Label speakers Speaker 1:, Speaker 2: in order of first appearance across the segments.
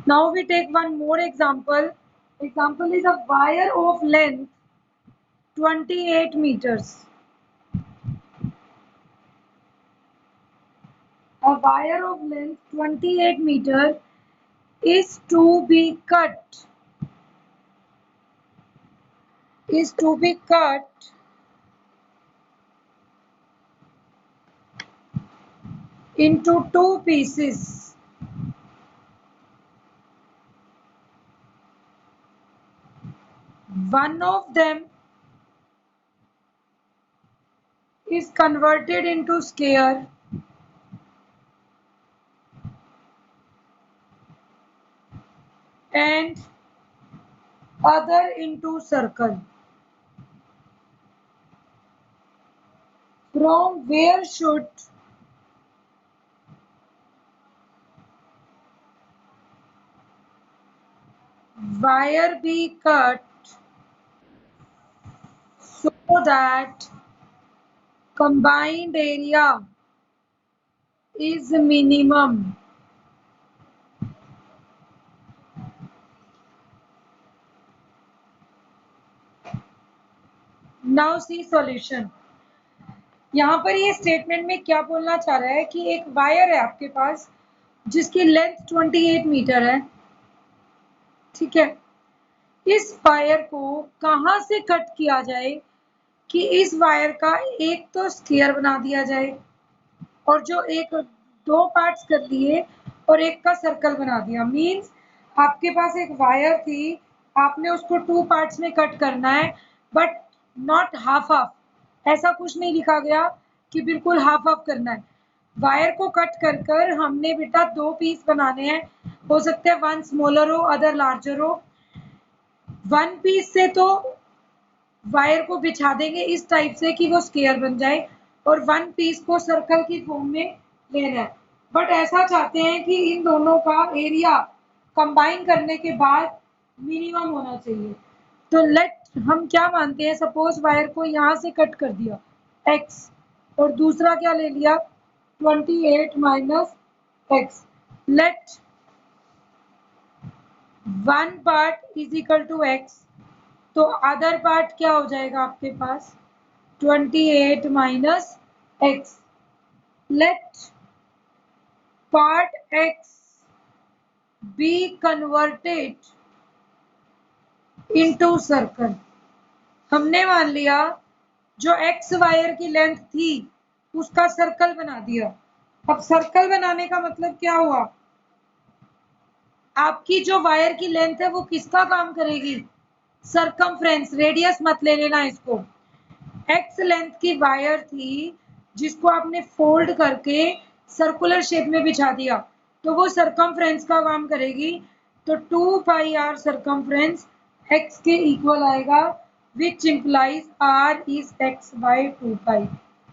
Speaker 1: Now we take one more example. Example is a wire of length 28 meters. A wire of length 28 meters is to be cut into two pieces. One of them is converted into square and other into circle. From where should wire be cut so that combined area is minimum? Now see solution. यहाँ पर ये statement में क्या बोलना चाह रहा है कि एक वायर है आपके पास जिसकी लेंथ 28 मीटर है, ठीक है। इस वायर को कहाँ से कट किया जाए कि इस वायर का एक तो स्क्वायर बना दिया जाए और जो एक दो पार्ट्स कर लिए और एक का सर्कल बना दिया। मींस आपके पास एक वायर थी, आपने उसको टू पार्ट्स में कट करना है, बट नॉट हाफ हाफ। ऐसा कुछ नहीं लिखा गया कि बिल्कुल हाफ हाफ करना है। वायर को कट कर कर हमने बेटा दो पीस बनाने हैं। हो सकता है वन स्मॉलर हो, अदर लार्जर हो। वन पीस से तो वायर को बिछा देंगे इस टाइप से कि वो स्क्वायर बन जाए और वन पीस को सर्कल की फॉर्म में लेना है। बट ऐसा चाहते हैं कि इन दोनों का एरिया कंबाइन करने के बाद मिनिमम होना चाहिए। तो लेट हम क्या मानते हैं, सपोज वायर को यहाँ से कट कर दिया x और दूसरा क्या ले लिया 28 minus x। Let one part is equal to x, तो अदर पार्ट क्या हो जाएगा आपके पास 28 minus x। Let part x be converted into circle. हमने मान लिया जो x वायर की लेंथ थी उसका सर्कल बना दिया। अब सर्कल बनाने का मतलब क्या हुआ, आपकी जो वायर की लेंथ है वो किसका काम करेगी, सरकमफ्रेंस। रेडियस मत ले लेना इसको। x लेंथ की वायर थी जिसको आपने फोल्ड करके सर्कुलर शेप में बिछा दिया, तो वो सरकमफ्रेंस का काम करेगी। तो 2 पाई r सरकमफ्रेंस x के इक्वल आएगा, which implies r is x by 2 पाई।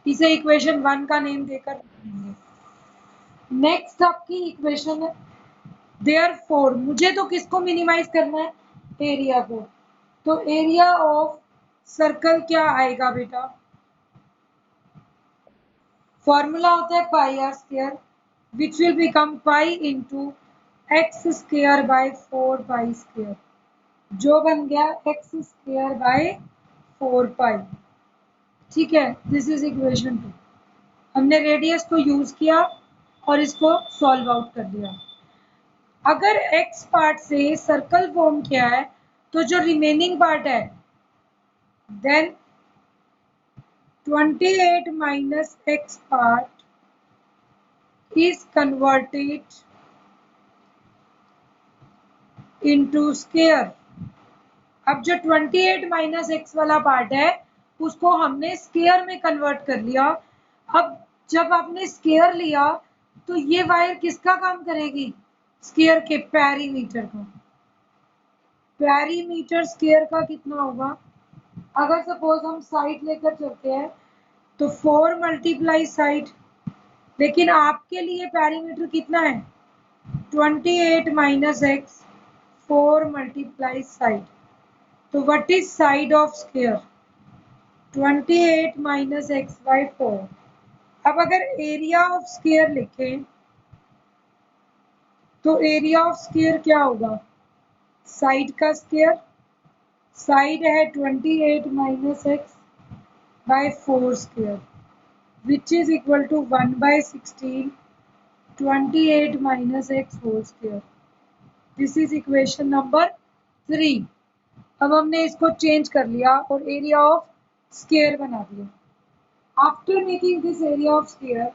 Speaker 1: इसे इक्वेशन 1 का नेम देकर लिखेंगे। नेक्स्ट आपकी इक्वेशन है देयरफॉर, मुझे तो किसको मिनिमाइज करना है, एरिया को। तो एरिया ऑफ सर्कल क्या आएगा बेटा, फॉर्मूला होता है pi r square which will become pi into x square by 4 pi square, जो बन गया एक्स स्क्वायर बाय 4 पाई। ठीक है, दिस इज इक्वेशन 2। हमने रेडियस को यूज किया और इसको सॉल्व आउट कर दिया। अगर x पार्ट से सर्कल फॉर्म किया है तो जो रिमेनिंग पार्ट है then 28 minus x part is converted into square। अब जो 28 माइनस x वाला पार्ट है उसको हमने स्क्वायर में कन्वर्ट कर लिया। अब जब आपने स्क्वायर लिया तो ये वायर किसका काम करेगी, स्क्वायर के पेरीमीटर का। पेरीमीटर स्क्वायर का कितना होगा, अगर सपोज हम साइड लेकर चलते हैं तो 4 मल्टीप्लाई साइड, लेकिन आपके लिए पेरीमीटर कितना है 28 माइनस एक्स 4 मल्टीप्लाई साइड। तो what is side of square 28 minus x by 4। अब अगर एरिया ऑफ स्क्वायर लिखें तो एरिया ऑफ स्क्वायर क्या होगा? साइड का स्क्वायर, साइड है 28 minus x by 4 square which is equal to 1/16 28 minus x whole square. This is equation number 3। अब हमने इसको चेंज कर लिया और एरिया ऑफ स्क्वायर बना दिया। After making this area of square,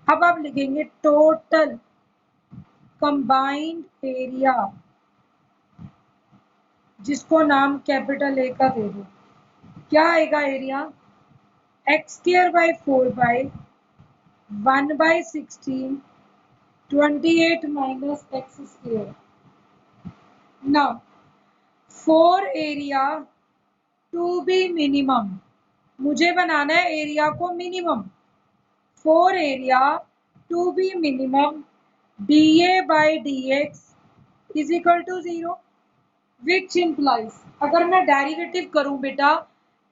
Speaker 1: अब आप लिखेंगे टोटल कंबाइंड एरिया, जिसको नाम कैपिटल ए का दे दो। क्या आएगा area? X square by 4 by 1/16 28 minus x square. Now for area to be minimum, मुझे बनाना है एरिया को minimum. For area to be minimum dA by dx is equal to 0 which implies, अगर मैं डेरिवेटिव करूं बेटा,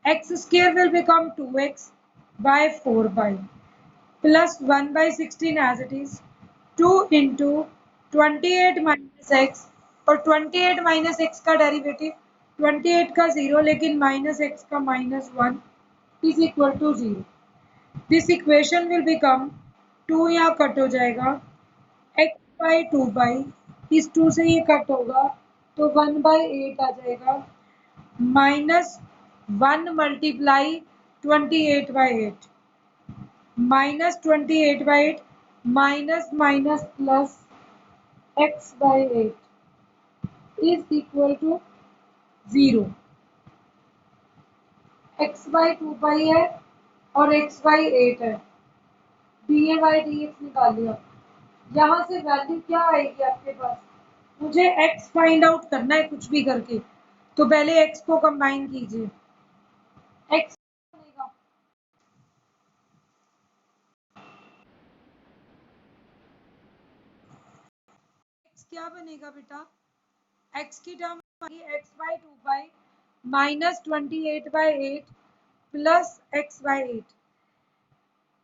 Speaker 1: x square will become 2x by 4 by plus 1/16 as it is 2 into 28 minus x, और 28 minus x का derivative 28 का 0 लेकिन minus x का -1 is equal to 0। This equation will become 2 यहाँ कट हो जाएगा, x बाई 2 बाई, इस 2 से ये कट होगा तो 1/8 आ जाएगा, -1 multiply 28/8 minus 28/8 minus minus plus x/8 is equal to 0। x/2 pi है और x/8 है, dA/dx निकाल लिया। यहाँ से वैल्यू क्या आएगी आपके पास? मुझे x फाइंड आउट करना है कुछ भी करके, तो पहले x को कंबाइन कीजिए। x बनेगा, x क्या बनेगा बेटा? x की term x/2 by minus 28/8 plus x/8।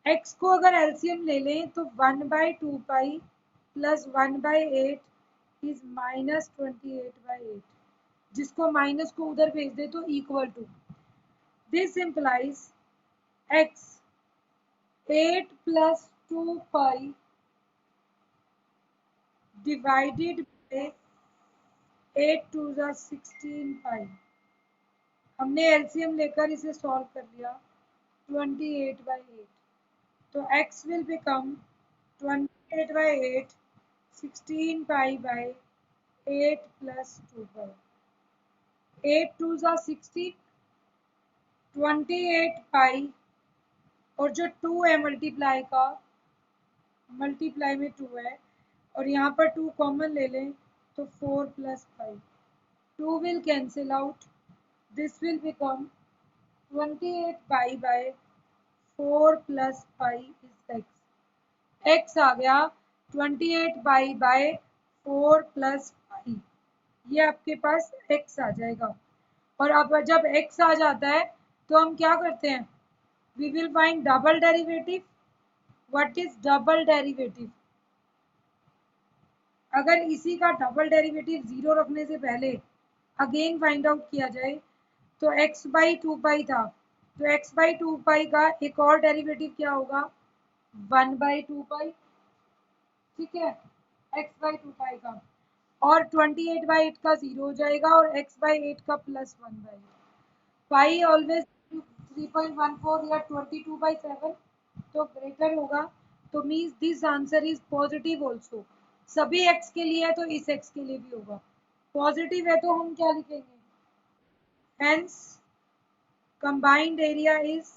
Speaker 1: x को अगर एलसीएम ले लें तो 1/2 पाई प्लस 1/8 इज -28/8, जिसको माइनस को उधर भेज दे तो equal to, this implies x 8 plus 2 pi divided by 8 2 16 pi. हमने एलसीएम लेकर इसे सॉल्व कर लिया 28/8, तो x will become 28/8 16 pi by 8 plus 2 pi। 8 2 16, 28 pi, और जो 2 है मल्टीप्लाई का, मल्टीप्लाई में 2 है और यहाँ पर 2 कॉमन ले लें तो 4 plus 5, 2 will cancel out, this will become 28 pi by 4 plus 5 is x। x आ गया 28 पाई बाय 4 प्लस पाई, ये आपके पास x आ जाएगा। और अब जब x आ जाता है तो हम क्या करते हैं? We will find double derivative. What is double derivative? अगर इसी का डबल डेरिवेटिव 0 रखने से पहले अगेन फाइंड आउट किया जाए तो x/2 पाई था, तो x/2 पाई का एक और डेरिवेटिव क्या होगा? 1/2 पाई, ठीक है, x/2 पाई का, और 28/8 का 0 हो जाएगा और x/8 का +1/8। पाई ऑलवेज 3.14 या 22/7 तो ग्रेटर होगा, तो means this answer is positive also. सभी x के लिए है तो इस x के लिए भी होगा, पॉजिटिव है तो हम क्या लिखेंगे? Hence combined area is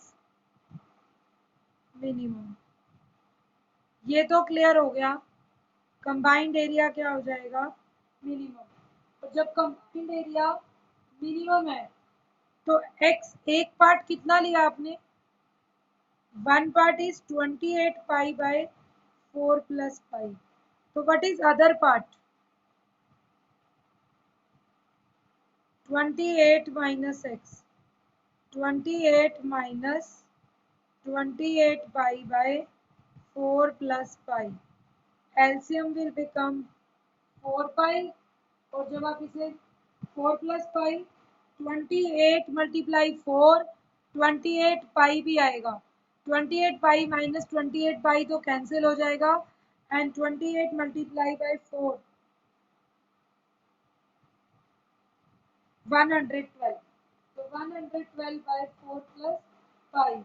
Speaker 1: minimum. ये तो क्लियर हो गया, कंबाइंड एरिया क्या हो जाएगा? मिनिमम। और जब कंबाइंड एरिया मिनिमम है तो x एक पार्ट कितना लिया आपने? 1 part is 28 pi by 4 plus pi, तो what is other part? 28 minus x, 28 minus 28 pi by 4 plus pi, LCM will become 4 pi, और जब आप इसे 4 प्लस पाई 28 मल्टीप्लाई 4 28 पाई भी आएगा। 28 पाई माइनस 28 पाई तो कैंसिल हो जाएगा एंड 28 मल्टीप्लाई बाई 4 112। तो 112 बाय 4 प्लस पाई,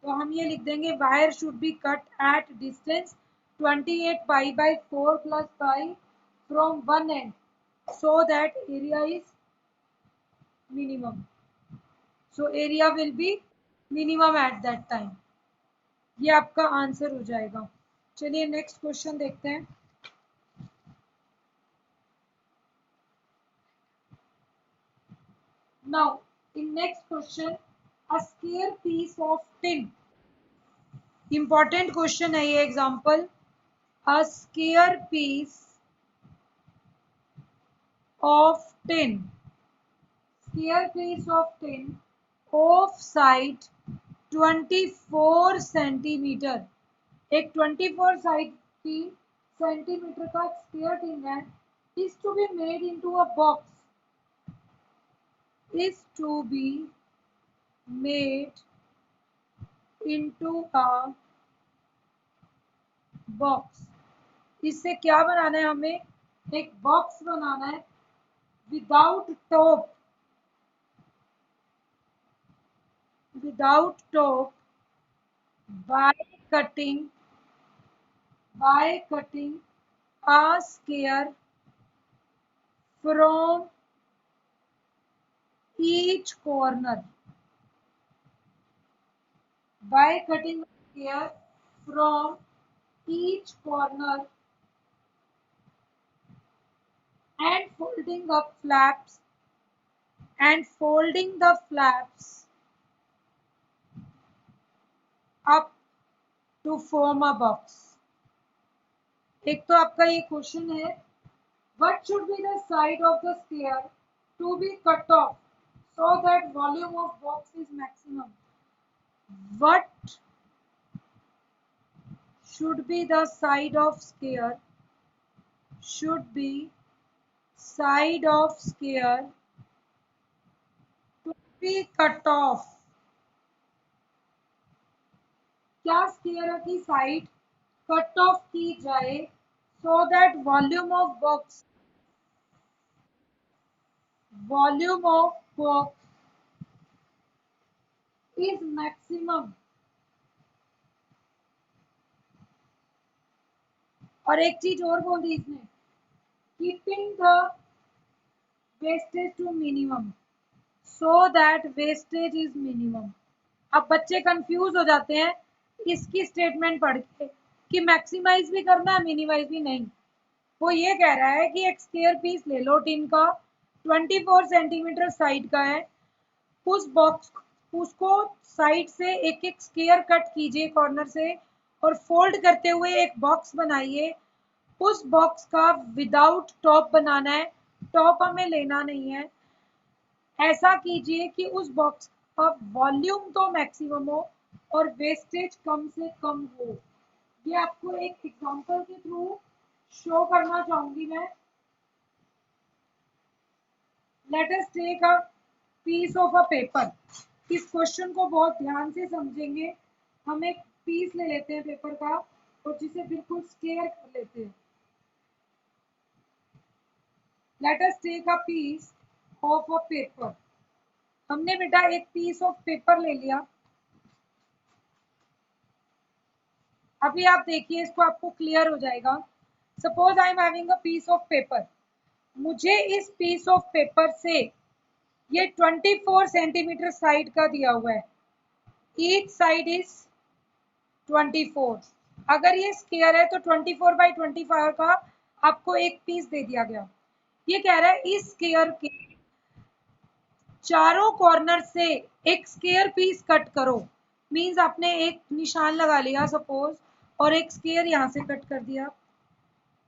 Speaker 1: तो हम ये लिख देंगे wire should be cut at distance 28 pi by 4 plus pi from one and so that area is minimum. So area will be minimum at that time. ये आपका answer हो जाएगा। चलिए नेक्स्ट क्वेश्चन देखते हैं। Now in next question, a square piece of tin. Important question है ये example. A square piece of tin. Square piece of tin of side 24 centimetre. एक 24 साइड की सेंटीमीटर का स्क्वायर टिन है। is to be made into a box, is to be made into a box। इससे क्या बनाना है हमें? एक box बनाना है without top, without top by cutting a square from each corner, by cutting a square from each corner and folding up flaps and folding the flaps up to form a box। एक तो आपका ये question है, what should be the side of the sphere to be cut off so that volume of box is maximum? What should be the side of sphere, should be side of sphere to be cut off? क्या square की side cut off की जाए so that volume of box is maximum. और एक चीज और बोल दी इसने, keeping the wastage to minimum so that wastage is minimum. अब बच्चे कंफ्यूज हो जाते हैं इसकी स्टेटमेंट पढ़ के कि मैक्सिमाइज भी करना है मिनिमाइज भी नहीं। वो ये कह रहा है कि एक स्क्वायर पीस ले लो टिन का, 24 सेंटीमीटर साइड का है, उस बॉक्स उसको साइड से एक एक स्क्वायर कट कीजिए कॉर्नर से और फोल्ड करते हुए एक बॉक्स बनाइए। उस बॉक्स का विदाउट टॉप बनाना है, टॉप हमें लेना नहीं है। ऐसा कीजिए कि उस बॉक्स का वॉल्यूम तो मैक्सिमम हो और वेस्टेज कम से कम हो। ये आपको एक एग्जांपल के थ्रू शो करना चाहूंगी मैं। Let us take a piece of a paper. इस क्वेश्चन को बहुत ध्यान से समझेंगे। हम एक पीस ले लेते हैं पेपर का और जिसे बिल्कुल स्क्वायर कर लेते हैं। Let us take a piece of a paper. हमने बेटा एक पीस ऑफ पेपर ले लिया। अभी आप देखिए इसको, आपको क्लियर हो जाएगा। Suppose I am having a piece of paper. मुझे इस पीस ऑफ पेपर से ये 24 सेंटीमीटर साइड का दिया हुआ है। Each side is 24। अगर ये स्क्वायर है तो 24 बाई 24 का आपको एक पीस दे दिया गया। ये कह रहा है इस स्क्वायर के चारों कॉर्नर से एक स्क्वायर पीस कट करो। मींस आपने एक निशान लगा लिया सपोज, और एक स्क्वायर यहाँ से कट कर दिया,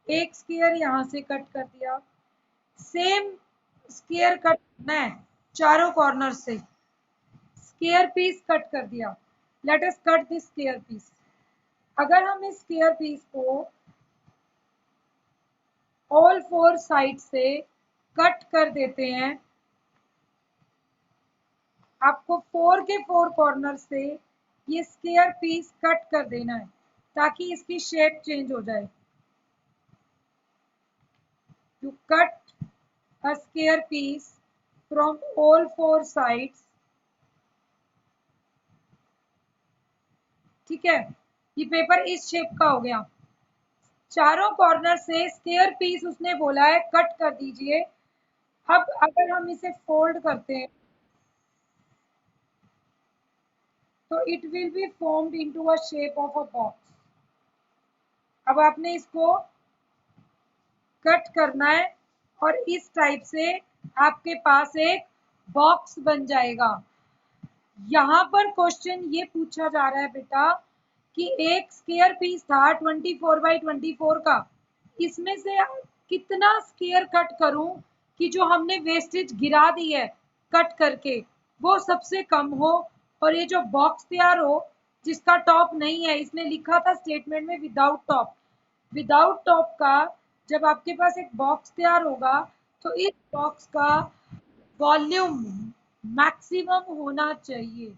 Speaker 1: एक स्क्वायर यहाँ से कट कर दिया। सेम स्क्वायर कट करना है चारों कॉर्नर से, स्क्वायर पीस कट कर दिया। Let us cut this square piece. अगर हम इस स्क्वायर पीस को ऑल फोर साइड से कट कर देते हैं। आपको 4 के 4 कॉर्नर से ये स्क्वायर पीस कट कर देना है ताकि इसकी शेप चेंज हो जाए। You cut a square piece from all four sides। ठीक है, ये पेपर इस शेप का हो गया। चारों कॉर्नर से स्क्वायर पीस उसने बोला है कट कर दीजिए। अब अगर हम इसे फोल्ड करते हैं तो it will be formed into a shape of a box. अब आपने इसको कट करना है और इस टाइप से आपके पास एक बॉक्स बन जाएगा। यहाँ पर क्वेश्चन ये पूछा जा रहा है बेटा कि एक स्क्वायर पीस था 24 बाई 24 का, इसमें से कितना स्क्वायर कट करूं कि जो हमने वेस्टेज गिरा दी है कट करके वो सबसे कम हो और ये जो बॉक्स तैयार हो जिसका टॉप नहीं है। इसने लिखा था स्टेटमेंट में विदाउट टॉप। विदाउट टॉप का जब आपके पास एक बॉक्स तैयार होगा तो इस बॉक्स का वॉल्यूम मैक्सिमम होना चाहिए।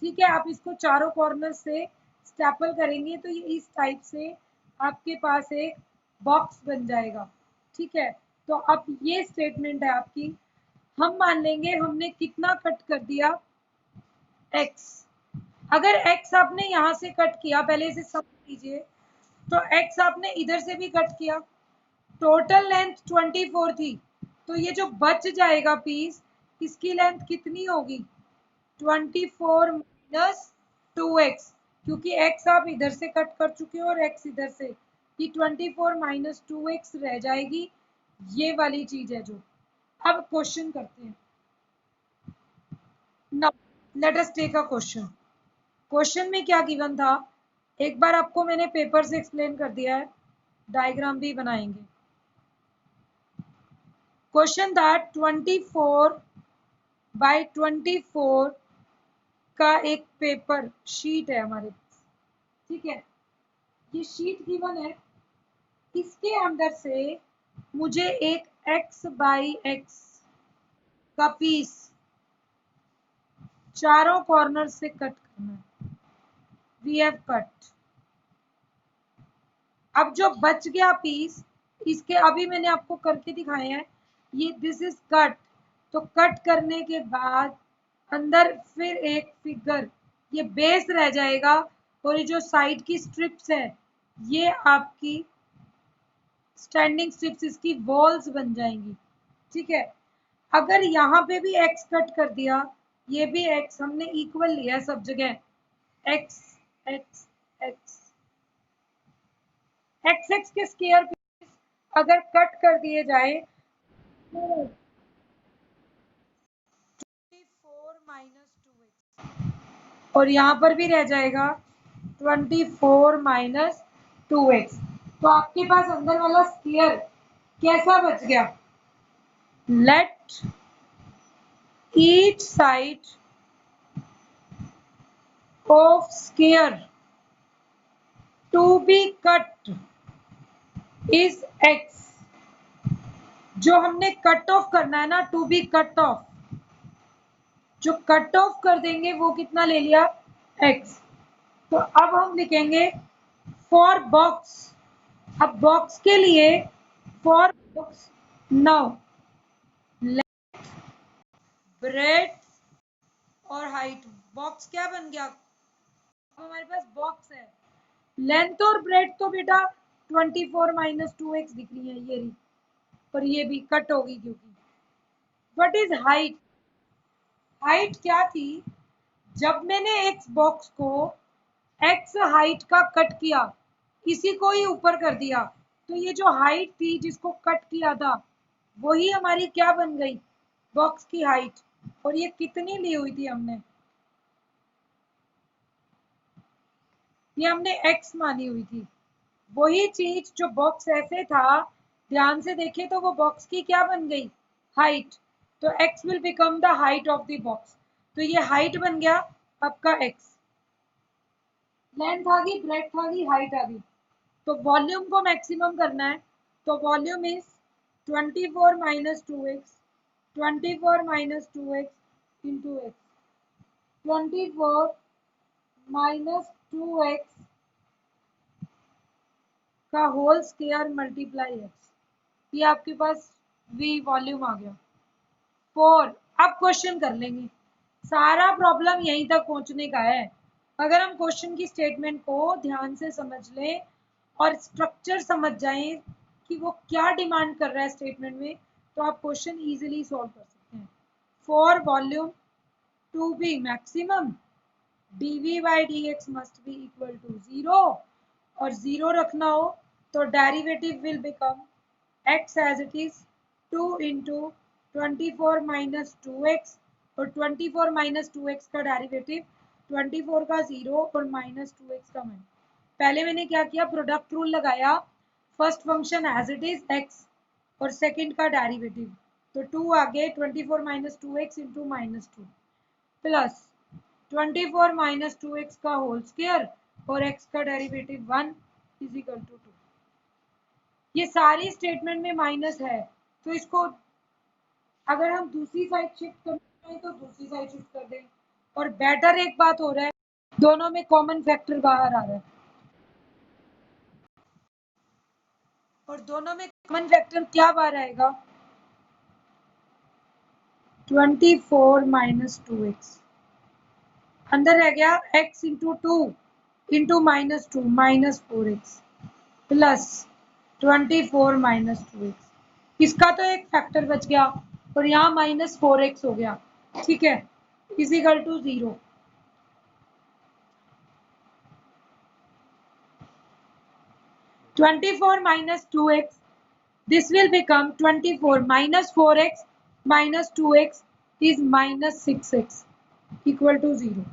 Speaker 1: ठीक है, आप इसको चारों कॉर्नर से स्टेपल करेंगे तो ये इस टाइप से आपके पास एक बॉक्स बन जाएगा। ठीक है, तो अब ये स्टेटमेंट है आपकी। हम मान लेंगे हमने कितना कट कर दिया, x। अगर x आपने यहाँ से कट किया, पहले इसे समझ लीजिए, तो x आपने इधर से भी कट किया, टोटल लेंथ 24 थी, तो ये जो बच जाएगा पीस इसकी लेंथ कितनी होगी 24 माइनस 2x, क्योंकि x आप इधर से कट कर चुके हो और x इधर से, ये 24 माइनस 2x रह जाएगी। ये वाली चीज है जो। अब क्वेश्चन करते हैं। Now let us take a question. Question में क्या गिवन था एक बार आपको मैंने पेपर से एक्सप्लेन कर दिया है, डायग्राम भी बनाएंगे। क्वेश्चन था 24 बाय 24 का एक पेपर शीट है हमारे पास। ठीक है, ये शीट गिवन है, इसके अंदर से मुझे एक x बाई x का पीस चारों कॉर्नर से कट करना है। We have cut. अब जो बच गया पीस, इसके अभी मैंने आपको करके दिखाए हैं, ये दिस इज कट। तो कट करने के बाद अंदर फिर एक फिगर, ये बेस रह जाएगा और ये जो साइड की स्ट्रिप्स है ये आपकी स्टैंडिंग स्ट्रिप्स, इसकी वॉल्स बन जाएंगी। ठीक है, अगर यहाँ पे भी x कट कर दिया, ये भी x हमने इक्वल लिया है सब जगह, x x x x के स्क्वायर पीस अगर कट कर दिए जाए तो 24 माइनस 2x और यहाँ पर भी रह जाएगा 24 माइनस 2x। तो आपके पास अंदर वाला स्क्वायर कैसा बच गया? Let each side of square to be cut is x। जो हमने कट ऑफ करना है ना, टू बी कट ऑफ, जो कट ऑफ कर देंगे वो कितना ले लिया x। तो अब हम लिखेंगे फॉर बॉक्स। अब बॉक्स के लिए for box now length breadth और हाइट। बॉक्स क्या बन गया, अब हमारे पास बॉक्स है। लेंथ और ब्रेड्थ तो बेटा 24 माइनस 2x दिख रही है ये रही, और ये भी कट होगी क्योंकि। What is height? हाइट क्या थी, जब मैंने एक्स बॉक्स को एक्स हाइट का कट किया, इसी को ही ऊपर कर दिया, तो ये जो हाइट थी जिसको कट किया था वही हमारी क्या बन गई, बॉक्स की हाइट। और ये कितनी ली हुई थी हमने, ये हमने x मानी हुई थी। वही चीज जो बॉक्स ऐसे था, ध्यान से देखें तो वो बॉक्स की क्या बन गई, हाइट। तो x will become the height of the box. तो ये हाइट बन गया आपका x। लेंथ आ गई, ब्रेड्थ आ गई, हाइट आ गई। तो वॉल्यूम को मैक्सिमम करना है तो volume is 24 minus 2x, 24 minus 2x into x, 24 minus 2x का होल स्क्वायर मल्टीप्लाई x, ये आपके पास v वॉल्यूम आ गया। 4, अब क्वेश्चन कर लेंगे, सारा प्रॉब्लम यहीं तक पहुंचने का है। अगर हम क्वेश्चन की स्टेटमेंट को ध्यान से समझ लें और स्ट्रक्चर समझ जाएं कि वो क्या डिमांड कर रहा है स्टेटमेंट में, तो आप क्वेश्चन इजीली सॉल्व कर सकते हैं। For volume to be maximum dv by dx must be equal to 0, और 0 रखना हो तो derivative will become x as it is 2 into 24 minus 2x, और 24 minus 2x का डेरिवेटिव 24 का 0 और minus 2x का मान। पहले मैंने क्या किया, प्रोडक्ट रूल लगाया, first function as it is x और सेकंड का डेरिवेटिव, तो 2 आगे 24 minus 2x into minus 2 plus 24 minus 2x का होल स्क्वायर और x का डेरिवेटिव 1 इज इक्वल टू 2। ये सारी स्टेटमेंट में माइनस है, तो इसको अगर हम दूसरी साइड शिफ्ट करना है तो दूसरी साइड शिफ्ट कर दें। और बेटर एक बात हो रहा है, दोनों में कॉमन फैक्टर बाहर आ रहा है, और दोनों में कॉमन फैक्टर क्या बाहर आएगा, 24 माइनस 2x, अंदर रह गया x into 2 into minus 2 minus 4x plus 24 minus 2x, इसका तो एक फैक्टर बच गया और यहाँ माइनस 4x हो गया, ठीक है, is equal to 0। Twenty four minus 2x, this will become 24 minus 4x minus 2x is minus 6x equal to 0।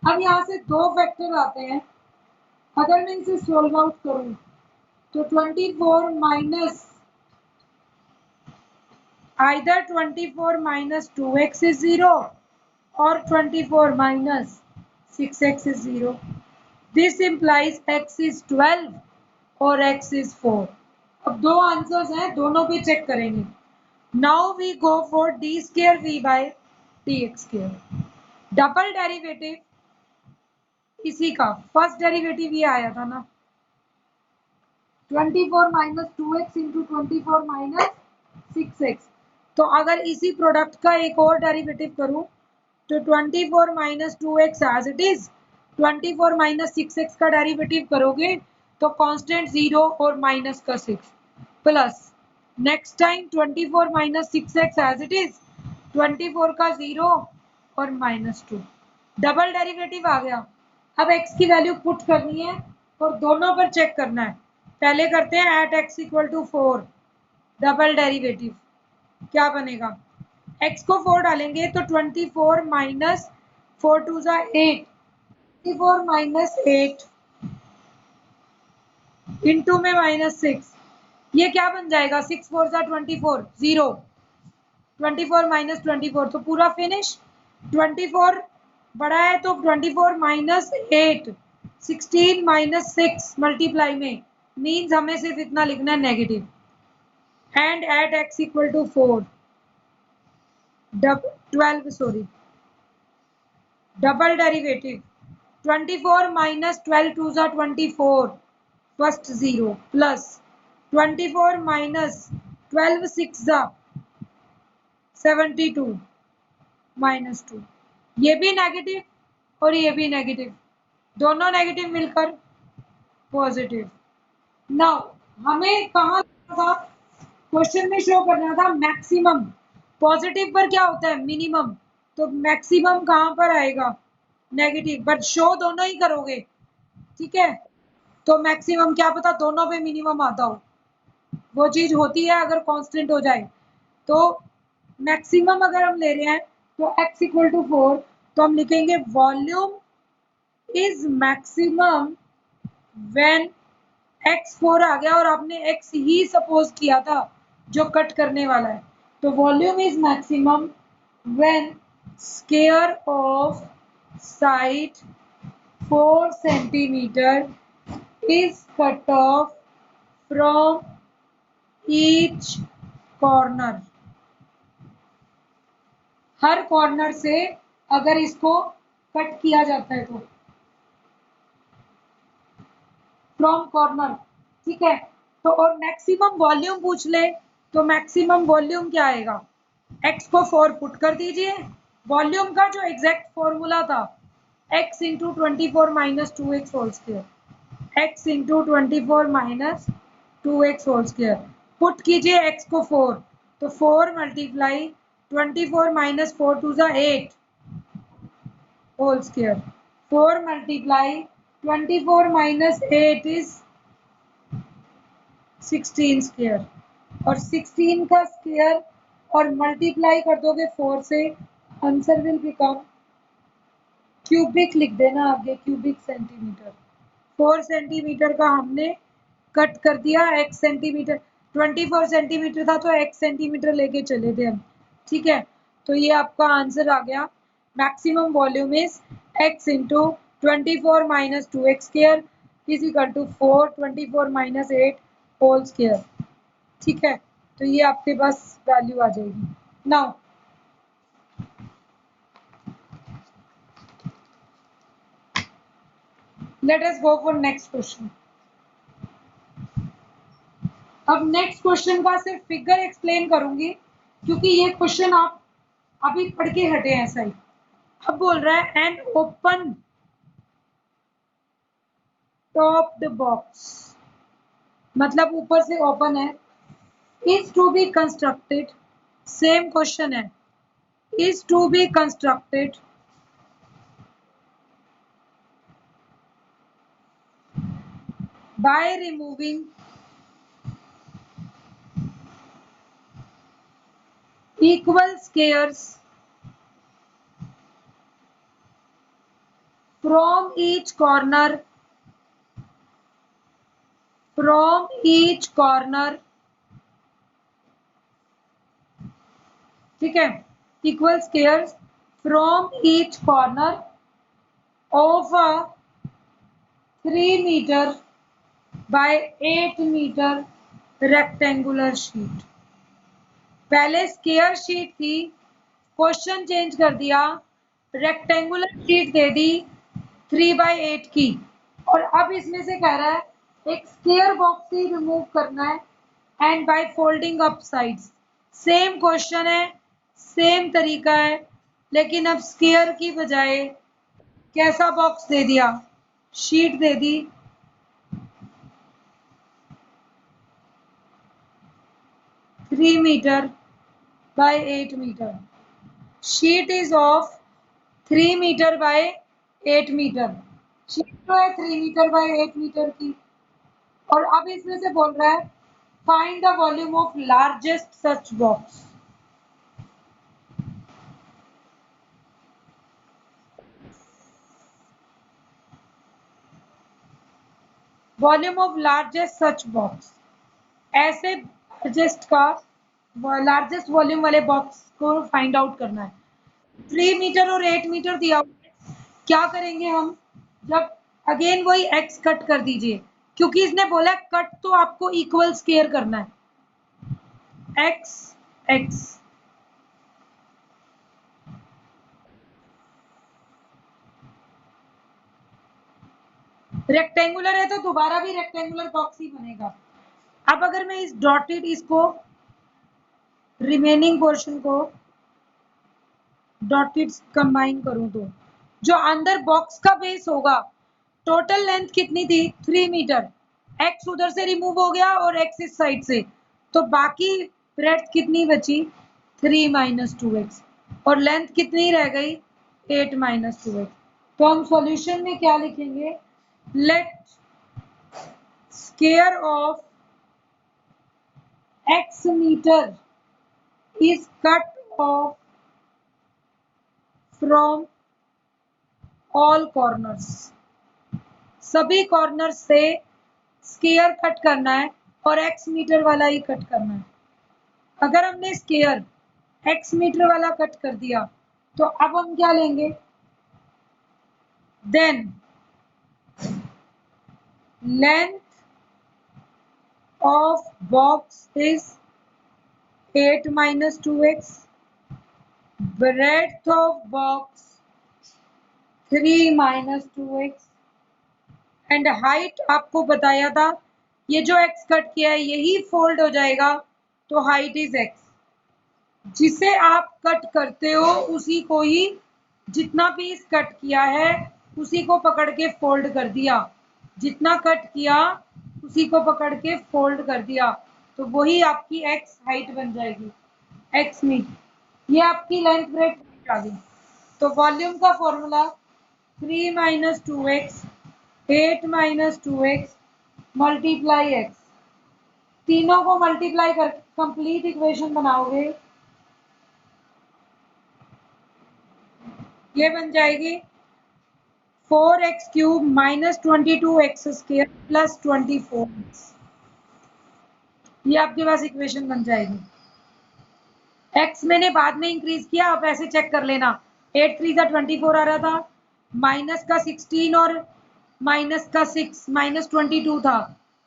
Speaker 1: अब यहाँ से दो फैक्टर आते हैं, अगर मैं इसे सोल्व आउट करूं तो 24 minus either 24 minus 2x is 0 or 24 minus 6x is 0। This implies x is 12 और x is 4। अब दो आंसर्स हैं, दोनों पे चेक करेंगे। Now we go for d square v by dx square. Double derivative इसी का फर्स्ट डेरिवेटिव ये आया था ना, 24 minus 2x into 24 minus 6x। तो अगर इसी प्रोडक्ट का एक और डेरिवेटिव करूं तो 24 minus 2x as it is, 24 minus 6x का डेरिवेटिव करोगे तो कांस्टेंट 0 और माइनस का 6 plus next time 24 minus 6x as it is, 24 का 0 और माइनस 2, डबल डेरिवेटिव आ गया। अब x की वैल्यू पुट करनी है और दोनों पर चेक करना है। पहले करते हैं at x equal to 4, double derivative क्या बनेगा, x को 4 डालेंगे तो 24 माइनस 4 टू जा 8, 24 माइनस 8 इंटू में माइनस 6, ये क्या बन जाएगा, 6 4 जा 24, 0, 24 माइनस 24 तो पूरा फिनिश। 24 बड़ा है तो 24 माइनस 8, 16 माइनस 6 मल्टीप्लाई में मीन्स हमें सिर्फ इतना लिखना है negative, and at x equal to 4 12 sorry double derivative 24 minus 12 to जा 24 फर्स्ट 0 प्लस 24 माइनस 12 6 जा 72 माइनस 2, ये भी नेगेटिव और ये भी नेगेटिव, दोनों नेगेटिव मिलकर पॉजिटिव। नाउ हमें कहाँ था, क्वेश्चन में शो करना था मैक्सिमम, पॉजिटिव पर क्या होता है मिनिमम, तो मैक्सिमम कहाँ पर आएगा नेगेटिव, बट शो दोनों ही करोगे, ठीक है, तो मैक्सिमम क्या पता दोनों पे मिनिमम आता हो, वो चीज होती है अगर कांस्टेंट हो जाए। तो मैक्सिमम अगर हम ले रहे हैं तो x इक्वल टू 4, तो हम लिखेंगे volume is maximum when x 4 आ गया और आपने x ही सपोज किया था जो कट करने वाला है, तो volume is maximum when square of side 4 centimetre is cut off from each corner, her corner से अगर इसको कट किया जाता है तो फ्रॉम कॉर्नर, ठीक है। तो और मैक्सिमम वॉल्यूम पूछ ले तो मैक्सिमम वॉल्यूम क्या आएगा, x को 4 पुट कर दीजिए, वॉल्यूम का जो एग्जैक्ट फॉर्मूला था x into 24 minus 2x whole square, x into 24 minus 2x whole square, put कीजिए x को 4 तो 4 मल्टीप्लाई 24 माइनस 4 टू ज़ा 8 whole square, 4 multiply 24 minus 8 is 16 square, और 16 का स्क्वायर और मल्टीप्लाई कर दोगे 4 से, आंसर विल बिकम, क्यूबिक लिख देना आगे, क्यूबिक सेंटीमीटर। 4 सेंटीमीटर का हमने कट कर दिया, x सेंटीमीटर, 24 सेंटीमीटर था तो x सेंटीमीटर लेके चले थे हम, ठीक है। तो ये आपका आंसर आ गया, maximum volume is x into 24 minus 2x square is equal to 4 24 minus 8 whole square, ठीक है। तो ये आपके पास वैल्यू आ जाएगी। Now let us go for next question. अब नेक्स्ट क्वेश्चन का सिर्फ फिगर एक्सप्लेन करूंगी क्योंकि ये क्वेश्चन आप अभी पढ़ के हटे हैं ऐसा ही। अब बोल रहा है एन ओपन टॉप्ड बॉक्स, मतलब ऊपर से ओपन है, is to be constructed, same question है, is to be constructed by removing equal squares from each corner, from each corner, ठीक है, equal squares from each corner of a 3 meter by 8 meter rectangular sheet। पहले square sheet थी, question change कर दिया, rectangular sheet दे दी 3/8 की, और अब इसमें से कह रहा है एक स्क्वायर बॉक्स ही रिमूव करना है and by folding up sides. Same question है, सेम तरीका है, लेकिन अब स्क्वायर की बजाय कैसा बॉक्स दे दिया, शीट दे दी, three metre by 8 metre, sheet is of 3 metre by 8 metre, sheet तो है 3 मीटर बाय 8 मीटर की, और अब इसमें से बोल रहा है find the volume of largest such box. Volume of largest such box, ऐसे लार्जेस्ट वॉल्यूम वाले बॉक्स को फाइंड आउट करना है। 3 मीटर और 8 मीटर दिया हुआ है, क्या करेंगे हम, जब अगेन वही एक्स कट कर दीजिए, क्योंकि इसने बोला कट तो आपको इक्वल स्क्वायर करना है, एक्स एक्स, रेक्टेंगुलर है तो दोबारा भी रेक्टेंगुलर बॉक्स ही बनेगा। अब अगर मैं इस डॉटेड इसको रिमेनिंग पोर्शन को डॉटेड कंबाइन करूं तो जो अंदर बॉक्स का बेस होगा, टोटल लेंथ कितनी थी 3 मीटर, एक्स उधर से रिमूव हो गया और एक्स इस साइड से, तो बाकी ब्रेड्थ कितनी बची 3 माइनस 2x, और लेंथ कितनी रह गई 8 माइनस 2x। तो हम सॉल्यूशन में क्या लिखेंगे, let square of x metre is cut off from all corners, सभी कॉर्नर से स्क्वायर कट करना है और x मीटर वाला ही कट करना है। अगर हमने स्क्वायर x मीटर वाला कट कर दिया तो अब हम क्या लेंगे, then length of box is 8 minus 2x. Breadth of box 3 minus 2x. And height आपको बताया था, ये जो x कट किया है यही फोल्ड हो जाएगा, तो हाइट इज x। जिसे आप कट करते हो उसी को ही, जितना पीस कट किया है उसी को पकड़ के फोल्ड कर दिया, जितना कट किया उसी को पकड़ के फोल्ड कर दिया, तो वही आपकी x हाइट बन जाएगी। x में ये आपकी लेंथ ब्रेथ आ गई। तो वॉल्यूम का formula 3 minus 2x 8 minus 2x multiply x, तीनों को मल्टीप्लाई कर कंप्लीट इक्वेशन बनाओगे, ये बन जाएगी 4x cube minus 22x square plus 24x। ये आपके पास इक्वेशन बन जाएगी। x मैंने बाद में इंक्रीज किया, आप ऐसे चेक कर लेना। 8 3 का 24 आ रहा था, माइनस का 16 और माइनस का 6 माइनस 22 था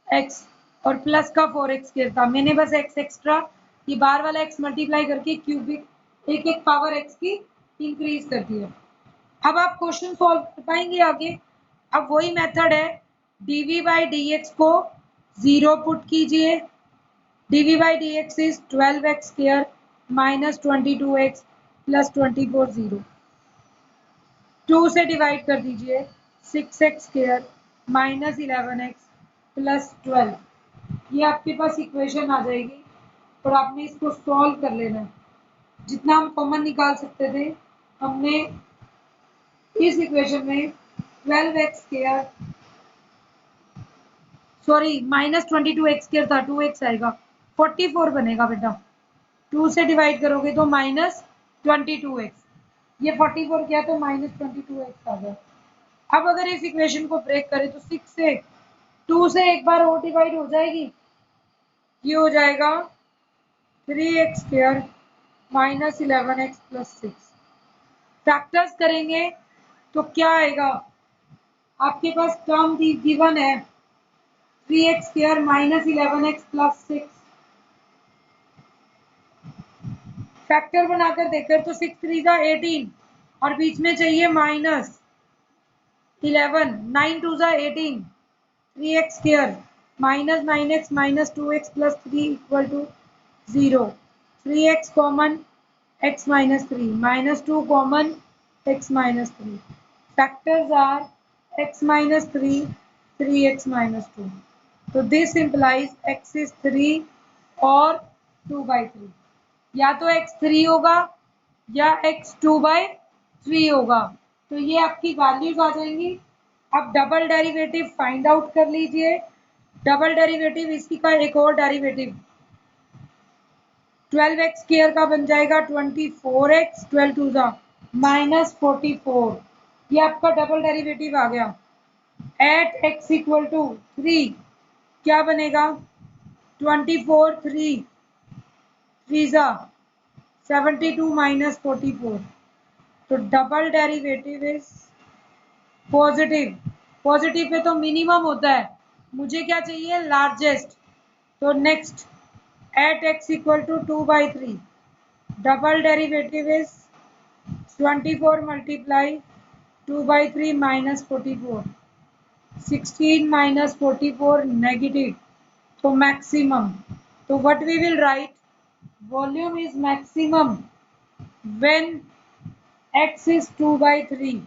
Speaker 1: x, और प्लस का 4x स्क्वायर था। मैंने बस x एक्स्ट्रा ये बार वाला x मल्टीप्लाई करके क्यूबिक एक एक पावर x की इंक्रीज कर दिया। अब आप क्वेश्चन सॉल्व कर पाएंगे आगे। अब वही मेथड है, dv बाई dx को 0 पुट कीजिए, dv by dx is 12x square minus 22x plus 24 0, 2 से डिवाइड कर दीजिए 6x square minus 11x plus 12, ये आपके पास इक्वेशन आ जाएगी और आपने इसको सॉल्व कर लेना है। जितना हम कॉमन निकाल सकते थे हमने इस इक्वेशन में 12x square sorry minus 22x square था, 2x आएगा 44 बनेगा बेटा। 2 से डिवाइड करोगे तो माइनस 22x, ये 44 किया तो माइनस 22x आ गया। अब अगर इस इक्वेशन को ब्रेक करें तो 6 से 2 से एक बार और डिवाइड हो जाएगी, ये हो जाएगा 3x square minus 11x plus 6। Factors करेंगे तो क्या आएगा, आपके पास टर्म गिवन है 3x square minus 11x plus 6। Factor बनाकर देखकर तो 6 3 का 18 और बीच में चाहिए माइनस 11, 9 2 का 18, 3x square minus 9x minus 2x plus 3 equal to 0, 3x common x minus 3 minus 2 common x minus 3, factors are x minus 3 3x minus 2, so this implies x is 3 or 2 by 3, या तो x 3 होगा या x 2 by 3 होगा, तो ये आपकी values आ जाएंगी। अब डबल डेरिवेटिव फाइंड आउट कर लीजिए। डबल डेरिवेटिव इसकी का एक और डेरिवेटिव 12x स्क्वायर का बन जाएगा 24x, 12 टू जा माइनस 44, ये आपका डबल डेरिवेटिव आ गया। एट x इक्वल टू 3 क्या बनेगा 24 3 3 जा 72 माइनस 44, तो double derivative is positive. Positive pay तो मिनिमम होता है, मुझे क्या चाहिए लार्जेस्ट, तो next at x equal to 2 by 3, double derivative is 24 multiply 2 by 3 minus 44, 16 minus 44 negative, so maximum, so what we will write, volume is maximum when x is 2 by 3,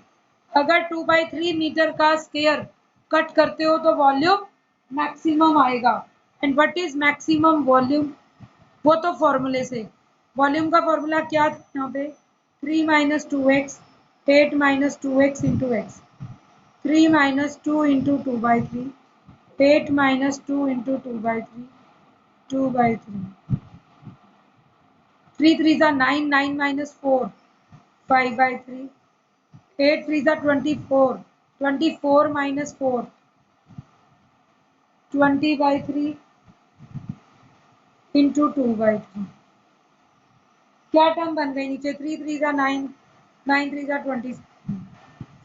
Speaker 1: अगर 2 by 3 metre का square cut करते हो तो volume maximum आएगा। And what is maximum volume, वो तो फॉर्मूले से, वॉल्यूम का फॉर्मूला क्या था यहाँ पे 3 minus 2x 8 minus 2x into x, 3 minus 2 into 2 by 3, 8 minus 2 into 2 by 3, 2 by 3, 3 3 जा 9, 9 माइनस 4 5 बाई 3, 8 3 जा 24, 24 माइनस 4 20 बाई 3 इंटू 2 बाई 3, क्या टर्म बन गई नीचे 3 3 जा 9, 9 3 जा 20,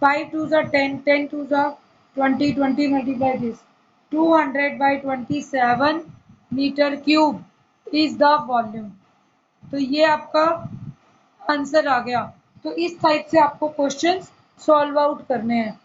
Speaker 1: 5 2 जा 10, 10 2 जा 20, 20 multiply this 200 by 27 metre cube is the volume. तो ये आपका आंसर आ गया। तो इस टाइप से आपको क्वेश्चंस सॉल्व आउट करने हैं।